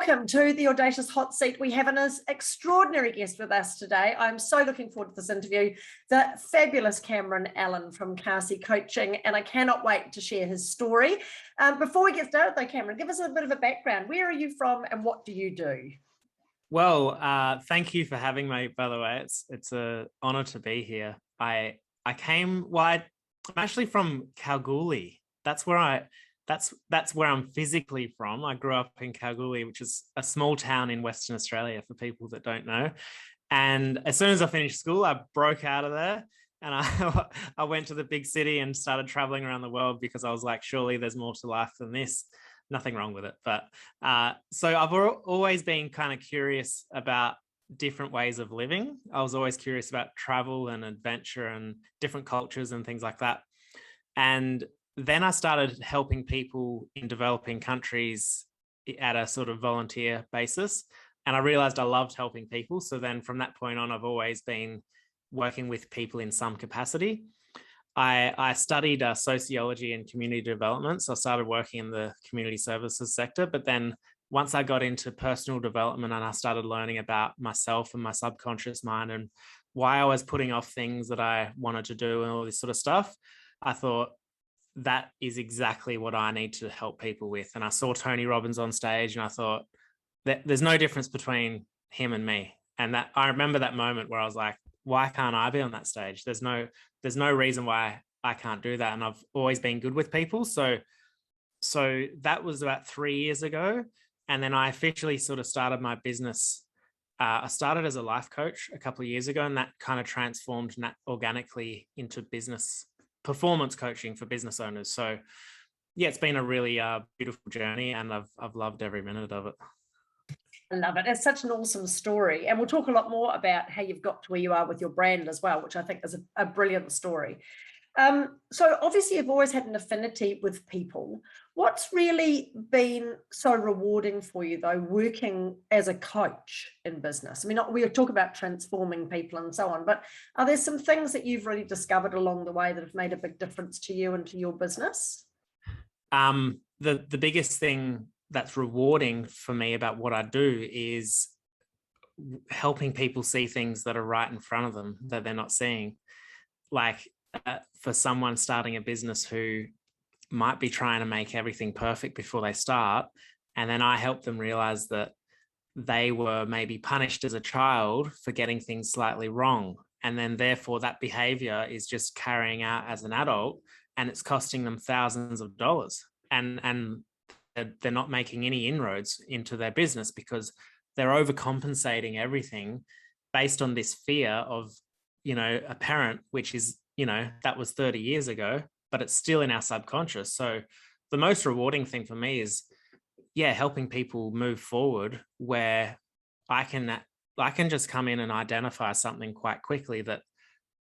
Welcome to the Audacious Hot Seat. We have an extraordinary guest with us today. I'm so looking forward to this interview, the fabulous Allen from Karsi Coaching, and I cannot wait to share his story. Before we get started though, Cameron, give us a bit of a background. Where are you from and what do you do? Well, thank you for having me, by the way. It's an honor to be here. I'm actually from Kalgoorlie. That's where I'm physically from. I grew up in Kalgoorlie, which is a small town in Western Australia for people that don't know. And as soon as I finished school, I broke out of there and I went to the big city and started traveling around the world because I was like, surely there's more to life than this. Nothing wrong with it. But so I've always been kind of curious about different ways of living. I was always curious about travel and adventure and different cultures and things like that. And then I started helping people in developing countries at a sort of volunteer basis. And I realized I loved helping people. So then from that point on, I've always been working with people in some capacity. I studied sociology and community development. So I started working in the community services sector. But then once I got into personal development and I started learning about myself and my subconscious mind and why I was putting off things that I wanted to do and all this sort of stuff, I thought, that is exactly what I need to help people with. And I saw Tony Robbins on stage and I thought that there's no difference between him and me. And that I remember that moment where I was like, why can't I be on that stage? There's no reason why I can't do that. And I've always been good with people. So that was about 3 years ago. And then I officially sort of started my business. I started as a life coach a couple of years ago, and that kind of transformed organically into business performance coaching for business owners. So yeah, it's been a really beautiful journey and I've loved every minute of it. I love it. It's such an awesome story. And we'll talk a lot more about how you've got to where you are with your brand as well, which I think is a brilliant story. So obviously you've always had an affinity with people. What's really been so rewarding for you though, working as a coach in business? I mean, we talk about transforming people and so on, but are there some things that you've really discovered along the way that have made a big difference to you and to your business? The biggest thing that's rewarding for me about what I do is helping people see things that are right in front of them that they're not seeing. Like for someone starting a business who might be trying to make everything perfect before they start, and then I help them realize that they were maybe punished as a child for getting things slightly wrong, and then therefore that behavior is just carrying out as an adult and it's costing them thousands of dollars, and they're not making any inroads into their business because they're overcompensating everything based on this fear of, a parent, which is, that was 30 years ago, but it's still in our subconscious. So the most rewarding thing for me is, helping people move forward where I can just come in and identify something quite quickly that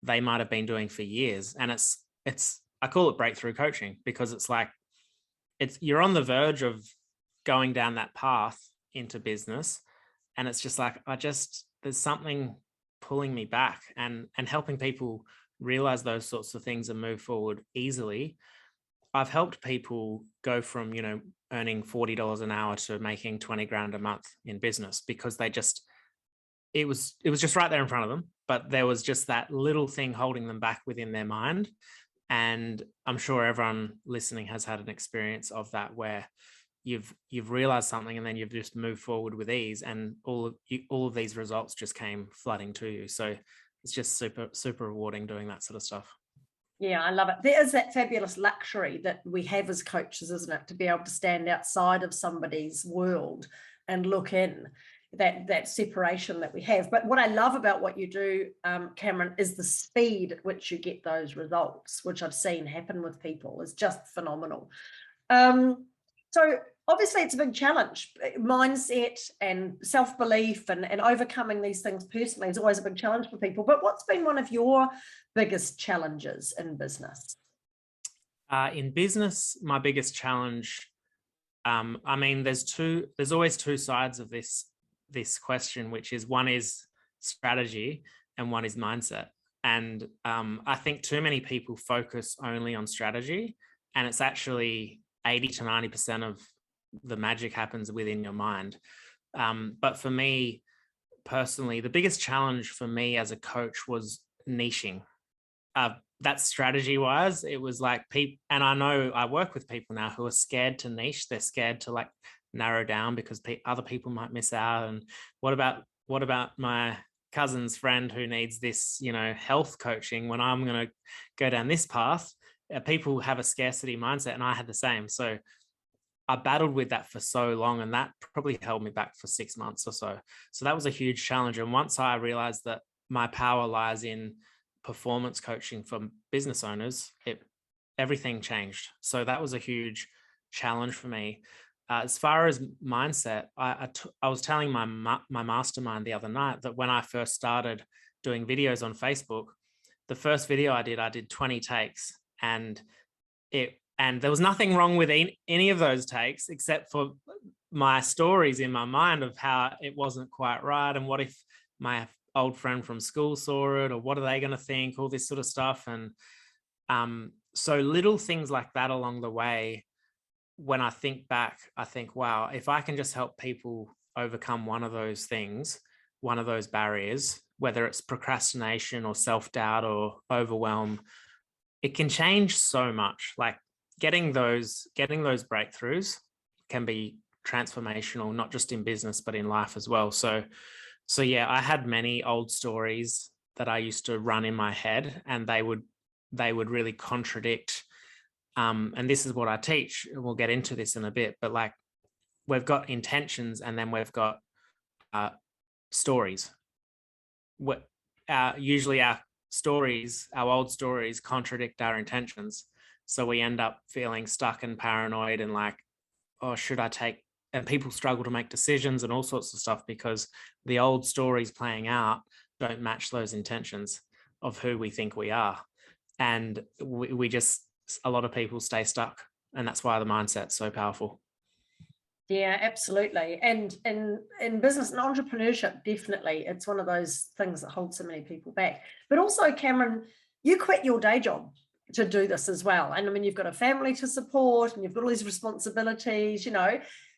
they might have been doing for years. And I call it breakthrough coaching because it's like, you're on the verge of going down that path into business. And it's just like, there's something pulling me back, and helping people realize those sorts of things and move forward easily. I've helped people go from, earning $40 an hour to making 20 grand a month in business because it was just right there in front of them, but there was just that little thing holding them back within their mind. And I'm sure everyone listening has had an experience of that where you've realized something and then you've just moved forward with ease, and all of these results just came flooding to you. So it's just super, super rewarding doing that sort of stuff. Yeah, I love it. There is that fabulous luxury that we have as coaches, isn't it? To be able to stand outside of somebody's world and look in, that separation that we have. But what I love about what you do, Cameron, is the speed at which you get those results, which I've seen happen with people is just phenomenal. So obviously it's a big challenge. Mindset and self-belief and overcoming these things personally is always a big challenge for people. But what's been one of your biggest challenges in business? In business, my biggest challenge, there's always two sides of this question, which is one is strategy and one is mindset. And I think too many people focus only on strategy, and it's actually 80 to 90% of the magic happens within your mind. But for me personally, the biggest challenge for me as a coach was niching. That strategy wise, it was like people, and I know I work with people now who are scared to niche. They're scared to like narrow down because other people might miss out. And what about my cousin's friend who needs this, health coaching when I'm going to go down this path? People have a scarcity mindset, and I had the same. So I battled with that for so long, and that probably held me back for 6 months or so. So that was a huge challenge. And once I realized that my power lies in performance coaching for business owners, everything changed. So that was a huge challenge for me. As far as mindset, I was telling my mastermind the other night that when I first started doing videos on Facebook, the first video I did 20 takes, and there was nothing wrong with any of those takes except for my stories in my mind of how it wasn't quite right, and what if my old friend from school saw it, or what are they going to think, all this sort of stuff. And so little things like that along the way, when I think back, I think, wow, if I can just help people overcome one of those things, one of those barriers, whether it's procrastination or self-doubt or overwhelm, it can change so much. Like getting those breakthroughs can be transformational, not just in business, but in life as well. So yeah, I had many old stories that I used to run in my head, and they would really contradict. And this is what I teach. We'll get into this in a bit, but like we've got intentions, and then we've got stories. Usually our old stories contradict our intentions. So we end up feeling stuck and paranoid and like, oh, should I take? And people struggle to make decisions and all sorts of stuff because the old stories playing out don't match those intentions of who we think we are. And we just, a lot of people stay stuck. And that's why the mindset's so powerful. Yeah, absolutely. And in business and entrepreneurship, definitely, it's one of those things that holds so many people back. But also, Cameron, you quit your day job to do this as well. And I mean, you've got a family to support, and you've got all these responsibilities,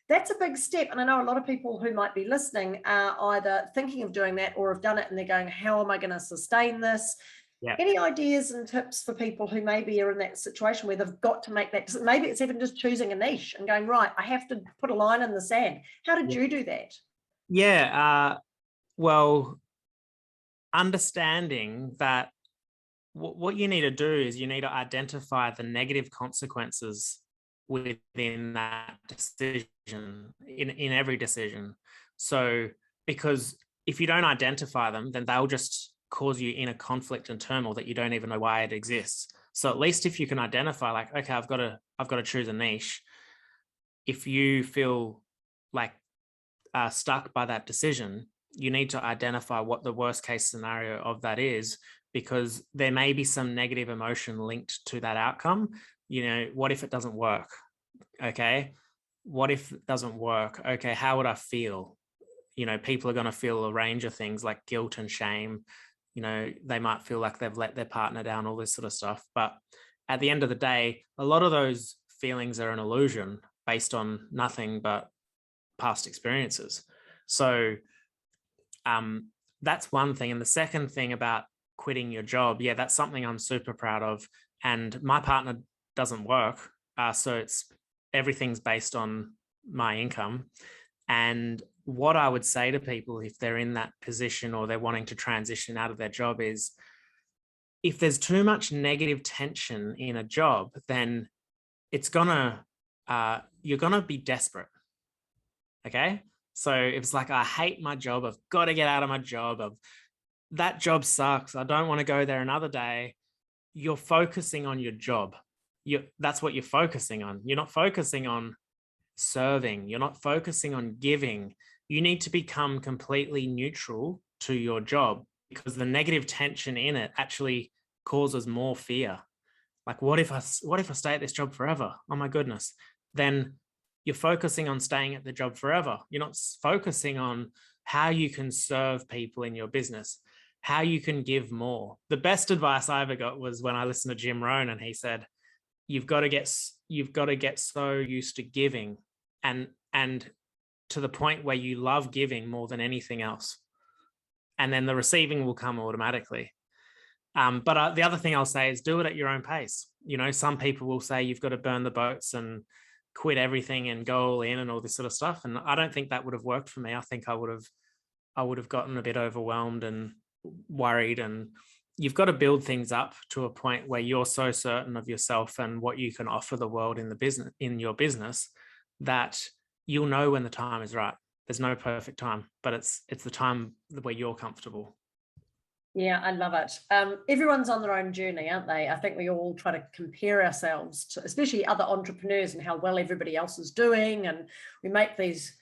that's a big step. And I know a lot of people who might be listening are either thinking of doing that or have done it, and they're going, how am I going to sustain this? Yeah. Any ideas and tips for people who maybe are in that situation where they've got to make that? Maybe it's even just choosing a niche and going, right, I have to put a line in the sand. How did you do that? Yeah, well, understanding that what you need to do is you need to identify the negative consequences within that decision, in every decision. So, because if you don't identify them, then they'll just cause you inner conflict and turmoil that you don't even know why it exists. So at least if you can identify, like, okay, I've got to choose a niche. If you feel like stuck by that decision, you need to identify what the worst case scenario of that is, because there may be some negative emotion linked to that outcome. What if it doesn't work? Okay. What if it doesn't work? Okay. How would I feel? People are going to feel a range of things like guilt and shame. They might feel like they've let their partner down, all this sort of stuff. But at the end of the day, a lot of those feelings are an illusion based on nothing but past experiences. So that's one thing. And the second thing about quitting your job, yeah, that's something I'm super proud of. And my partner doesn't work. So everything's based on my income. And what I would say to people if they're in that position or they're wanting to transition out of their job is, if there's too much negative tension in a job, then you're gonna be desperate. Okay. So it's like, I hate my job. I've got to get out of my job. That job sucks. I don't want to go there another day. You're focusing on your job. That's what you're focusing on. You're not focusing on serving. You're not focusing on giving. You need to become completely neutral to your job, because the negative tension in it actually causes more fear. Like, what if I stay at this job forever? Oh my goodness. Then you're focusing on staying at the job forever. You're not focusing on how you can serve people in your business, how you can give more. The best advice I ever got was when I listened to Jim Rohn, and he said, you've got to get so used to giving and to the point where you love giving more than anything else. And then the receiving will come automatically. But the other thing I'll say is do it at your own pace. You know, some people will say you've got to burn the boats and quit everything and go all in and all this sort of stuff. And I don't think that would have worked for me. I think I would have gotten a bit overwhelmed and worried. And you've got to build things up to a point where you're so certain of yourself and what you can offer the world in your business, that you'll know when the time is right. There's no perfect time, but it's the time where you're comfortable. Yeah, I love it. Everyone's on their own journey, aren't they? I think we all try to compare ourselves to, especially other entrepreneurs, and how well everybody else is doing. And we make these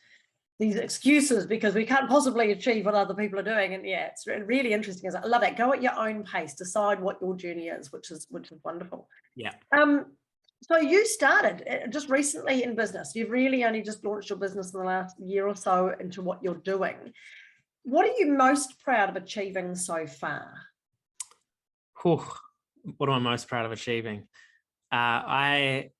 excuses because we can't possibly achieve what other people are doing. And yeah, it's really interesting. I love that. Go at your own pace, decide what your journey is, which is wonderful. Yeah. So you started just recently in business. You've really only just launched your business in the last year or so into what you're doing. What are you most proud of achieving so far? What am I most proud of achieving? One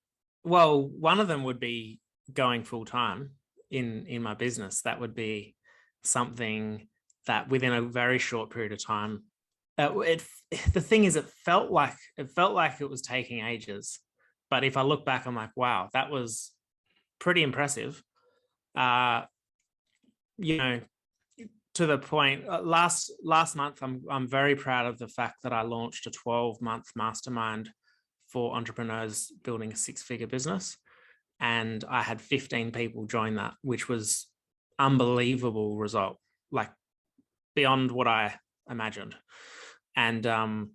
of them would be going full time in my business. That would be something that within a very short period of time. The thing is, it felt like it was taking ages. But if I look back, I'm like, wow, that was pretty impressive. You know, to the point, last month, I'm very proud of the fact that I launched a 12-month mastermind for entrepreneurs building a 6-figure business. And I had 15 people join that, which was unbelievable result, like beyond what I imagined. And I'm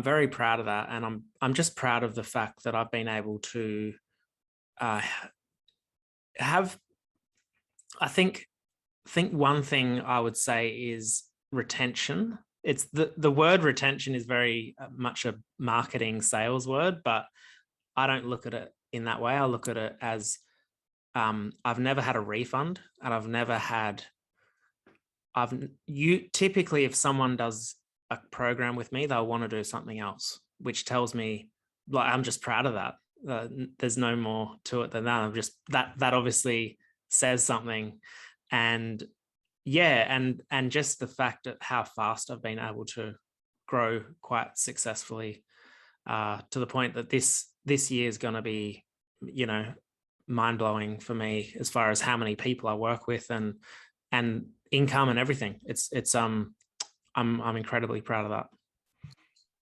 very proud of that. And I'm just proud of the fact that I've been able to have, I think one thing I would say is retention. It's the word retention is very much a marketing sales word, but I don't look at it in that way. I look at it as I've never had a refund, and typically, if someone does a program with me, they'll want to do something else, which tells me, like, I'm just proud of that. There's no more to it than that. I'm just that obviously says something. And yeah, and just the fact of how fast I've been able to grow quite successfully, to the point that this year is going to be, you know, mind-blowing for me as far as how many people I work with and income and everything. I'm incredibly proud of that.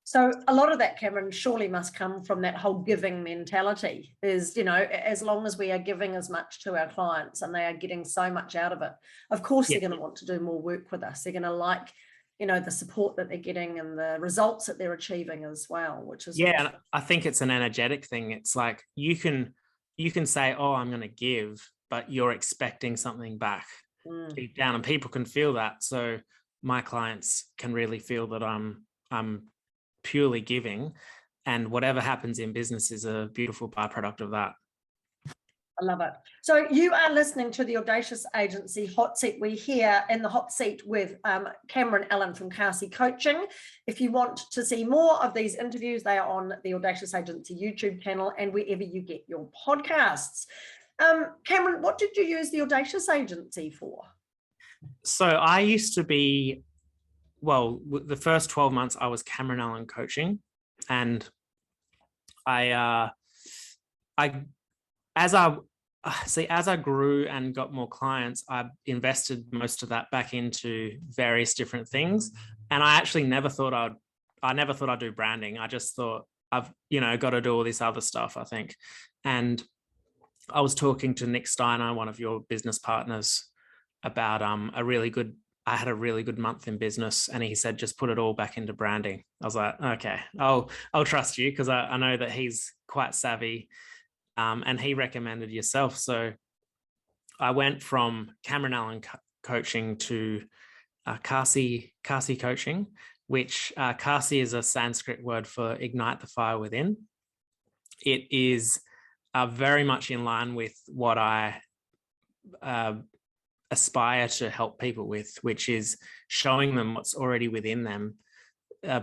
So a lot of that, Cameron, surely must come from that whole giving mentality. Is, you know, as long as we are giving as much to our clients and they are getting so much out of it, of course they're going to want to do more work with us. They're going to like, you know, the support that they're getting and the results that they're achieving as well, which is awesome. And I think it's an energetic thing. It's like you can say, oh, I'm going to give, but you're expecting something back deep down, and people can feel that. So my clients can really feel that I'm purely giving, and whatever happens in business is a beautiful byproduct of that. I love it. So you are listening to the Audacious Agency Hot Seat. We're here in the hot seat with Cameron Allen from Karsi Coaching. If you want to see more of these interviews, they are on the Audacious Agency YouTube channel and wherever you get your podcasts. Cameron, what did you use the Audacious Agency for? So I used to be, the first 12 months I was Cameron Allen Coaching, and as I grew and got more clients, I invested most of that back into various different things. And I actually never thought I'd do branding. I just thought I've, got to do all this other stuff, I think. And I was talking to Nick Steiner, one of your business partners, about I had a really good month in business, and he said, just put it all back into branding. I was like, okay, I'll trust you, because I know that he's quite savvy, and he recommended yourself. So I went from Cameron Allen Coaching to Karsi Coaching, which Karsi is a Sanskrit word for ignite the fire within. It is very much in line with what I aspire to help people with, which is showing them what's already within them,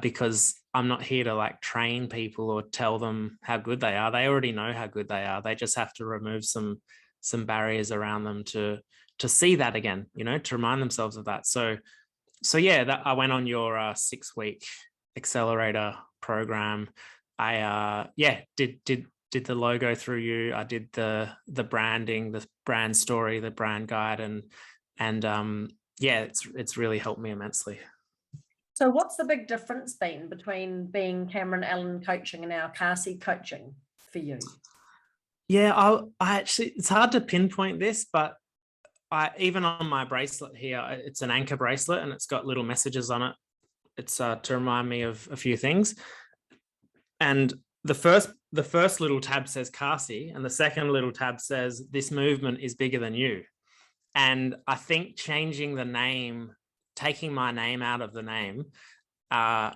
because I'm not here to train people or tell them how good they are. They already know how good they are. They just have to remove some some barriers around them to see that again, to remind themselves of that. So yeah, that I went on your 6-week accelerator program. I did the logo through you. I did the branding, the brand story, the brand guide, and it's really helped me immensely. So what's the big difference been between being Cameron Allen Coaching and now Karsi Coaching for you? Yeah, I actually, it's hard to pinpoint this, but even on my bracelet here, it's an anchor bracelet and it's got little messages on it. It's to remind me of a few things. And the first little tab says Karsi, and the second little tab says this movement is bigger than you. And I think changing the name, taking my name out of the name, I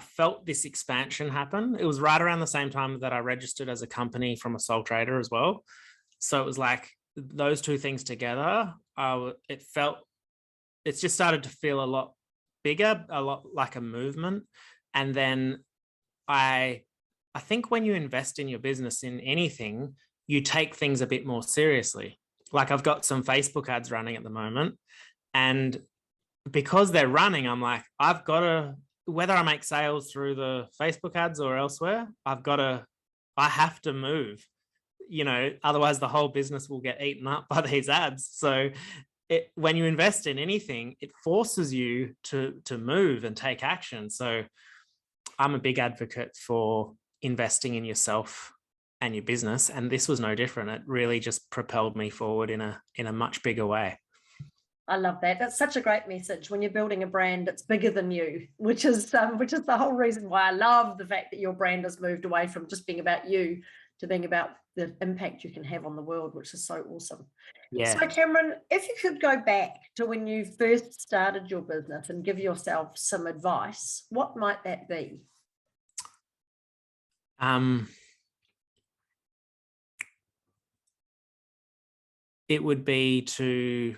felt this expansion happen. It was right around the same time that I registered as a company from a sole trader as well. So it was like those two things together, it's just started to feel a lot bigger, a lot like a movement. And then I think when you invest in your business, in anything, you take things a bit more seriously. Like I've got some Facebook ads running at the moment, and because they're running, I'm like, I've got to, whether I make sales through the Facebook ads or elsewhere, I have to move, otherwise the whole business will get eaten up by these ads. So when you invest in anything, it forces you to move and take action. So I'm a big advocate for investing in yourself and your business, and this was no different. It really just propelled me forward in a much bigger way. I love that. That's such a great message. When you're building a brand, it's bigger than you, which is the whole reason why I love the fact that your brand has moved away from just being about you to being about the impact you can have on the world, which is so awesome. Yeah. So Cameron, if you could go back to when you first started your business and give yourself some advice, what might that be? It would be to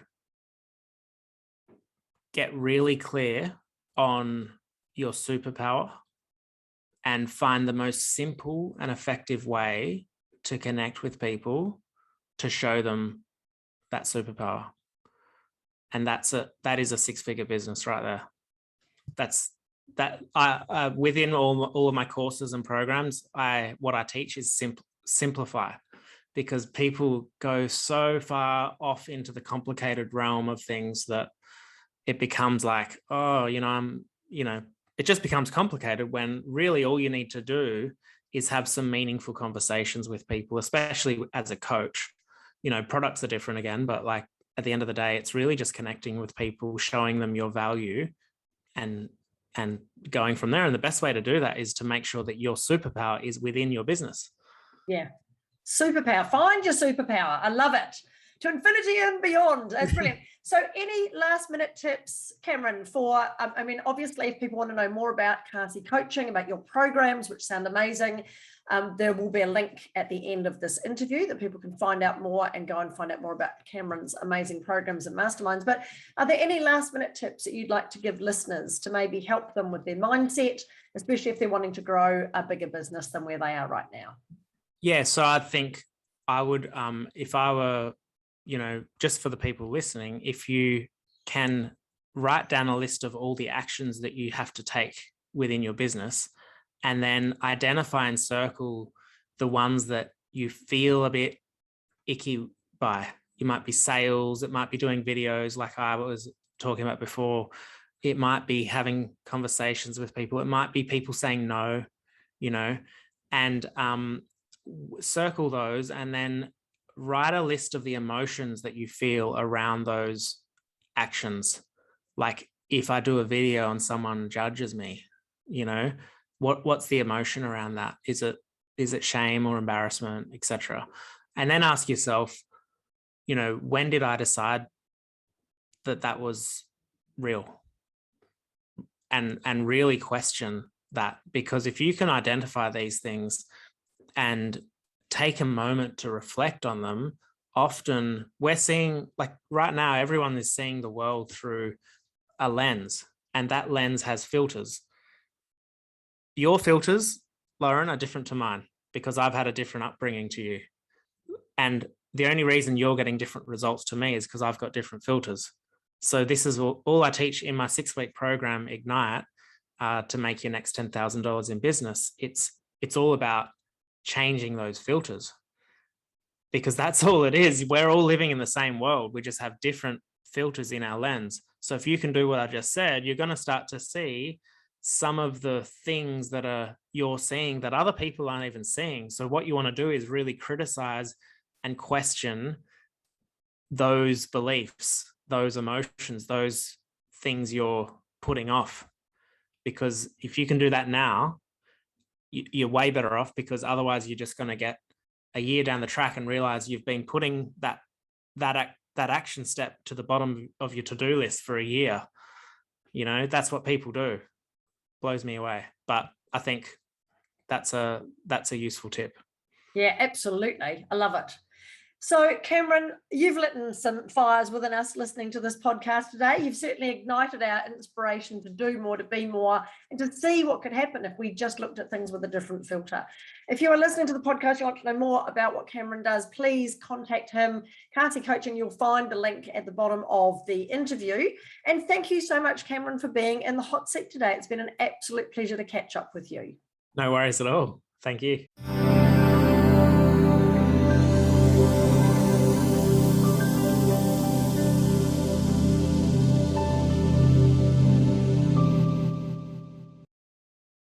get really clear on your superpower and find the most simple and effective way to connect with people to show them that superpower. And that is a 6-figure business right there. I within all of my courses and programs, what I teach is simplify, because people go so far off into the complicated realm of things that it becomes like, it just becomes complicated, when really all you need to do is have some meaningful conversations with people, especially as a coach. Products are different again, but like at the end of the day, it's really just connecting with people, showing them your value, and going from there. And the best way to do that is to make sure that your superpower is within your business. Yeah. Superpower. Find your superpower. I love it. To infinity and beyond. That's brilliant. So any last minute tips, Cameron, for, obviously if people want to know more about Karsi Coaching, about your programs, which sound amazing, there will be a link at the end of this interview that people can find out more and go and find out more about Cameron's amazing programs and masterminds. But are there any last minute tips that you'd like to give listeners to maybe help them with their mindset, especially if they're wanting to grow a bigger business than where they are right now? Yeah, so I think I would, if I were, just for the people listening, if you can write down a list of all the actions that you have to take within your business, and then identify and circle the ones that you feel a bit icky by. It might be sales, it might be doing videos like I was talking about before, it might be having conversations with people, it might be people saying no, and circle those, and then write a list of the emotions that you feel around those actions. Like if I do a video and someone judges me, what's the emotion around that? Is it shame or embarrassment, etc.? And then ask yourself, when did I decide that was real? And really question that, because if you can identify these things and take a moment to reflect on them, often we're seeing, like right now, everyone is seeing the world through a lens, and that lens has filters. Your filters, Lauren, are different to mine because I've had a different upbringing to you. And the only reason you're getting different results to me is because I've got different filters. So this is all I teach in my 6-week program, Ignite, to make your next $10,000 in business. It's all about changing those filters, because that's all it is. We're all living in the same world. We just have different filters in our lens. So if you can do what I just said, you're going to start to see some of the things that you're seeing that other people aren't even seeing. So what you want to do is really criticize and question those beliefs, those emotions, those things you're putting off. Because if you can do that now, you're way better off, because otherwise you're just going to get a year down the track and realize you've been putting that action step to the bottom of your to-do list for a year. You know, that's what people do. Blows me away. But I think that's a useful tip. Yeah, absolutely. I love it. So, Cameron, you've lit some fires within us listening to this podcast today. You've certainly ignited our inspiration to do more, to be more, and to see what could happen if we just looked at things with a different filter. If you are listening to the podcast, you want to know more about what Cameron does, please contact him. Karsi Coaching, you'll find the link at the bottom of the interview. And thank you so much, Cameron, for being in the hot seat today. It's been an absolute pleasure to catch up with you. No worries at all. Thank you.